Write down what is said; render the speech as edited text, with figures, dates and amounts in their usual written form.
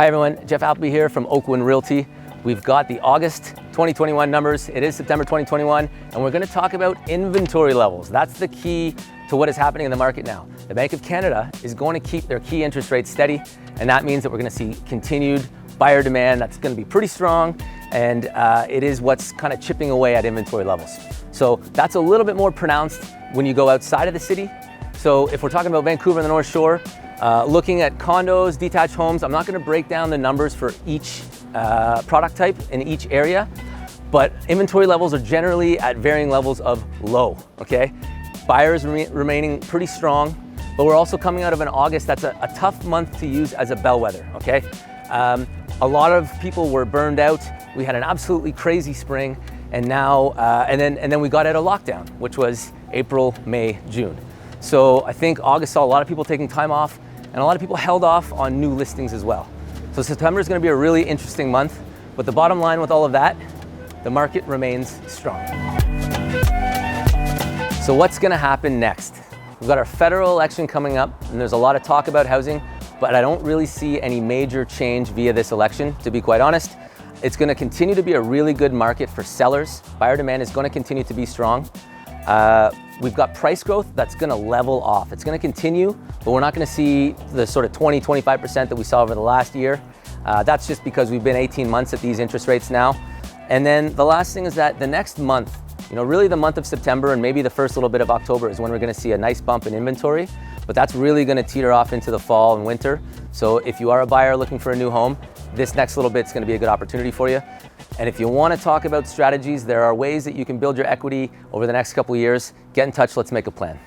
Hi everyone, Jeff Appleby here from Oakland Realty. We've got the August 2021 numbers. It is September 2021, and we're going to talk about inventory levels. That's the key to what is happening in the market now. The Bank of Canada is going to keep their key interest rates steady, and that means that we're going to see continued buyer demand. That's going to be pretty strong, and it is what's kind of chipping away at inventory levels. So that's a little bit more pronounced when you go outside of the city. So if we're talking about Vancouver and the North Shore, looking at condos, detached homes, I'm not going to break down the numbers for each product type in each area, but inventory levels are generally at varying levels of low, okay? Buyers remaining pretty strong, but we're also coming out of an August that's a tough month to use as a bellwether, okay? A lot of people were burned out. We had an absolutely crazy spring, and now, and then we got out of lockdown, which was April, May, June. So I think August saw a lot of people taking time off, and a lot of people held off on new listings as well. So September is going to be a really interesting month, but the bottom line with all of that, the market remains strong. So what's going to happen next? We've got our federal election coming up, and there's a lot of talk about housing, but I don't really see any major change via this election, to be quite honest. It's going to continue to be a really good market for sellers. Buyer demand is going to continue to be strong. We've got price growth that's going to level off. It's going to continue, but we're not going to see the sort of 20-25% that we saw over the last year. That's just because we've been 18 months at these interest rates now. And then the last thing is that the next month, really the month of September and maybe the first little bit of October is when we're going to see a nice bump in inventory, but that's really going to teeter off into the fall and winter. So if you are a buyer looking for a new home, this next little bit is going to be a good opportunity for you. And if you want to talk about strategies, there are ways that you can build your equity over the next couple of years. Get in touch, let's make a plan.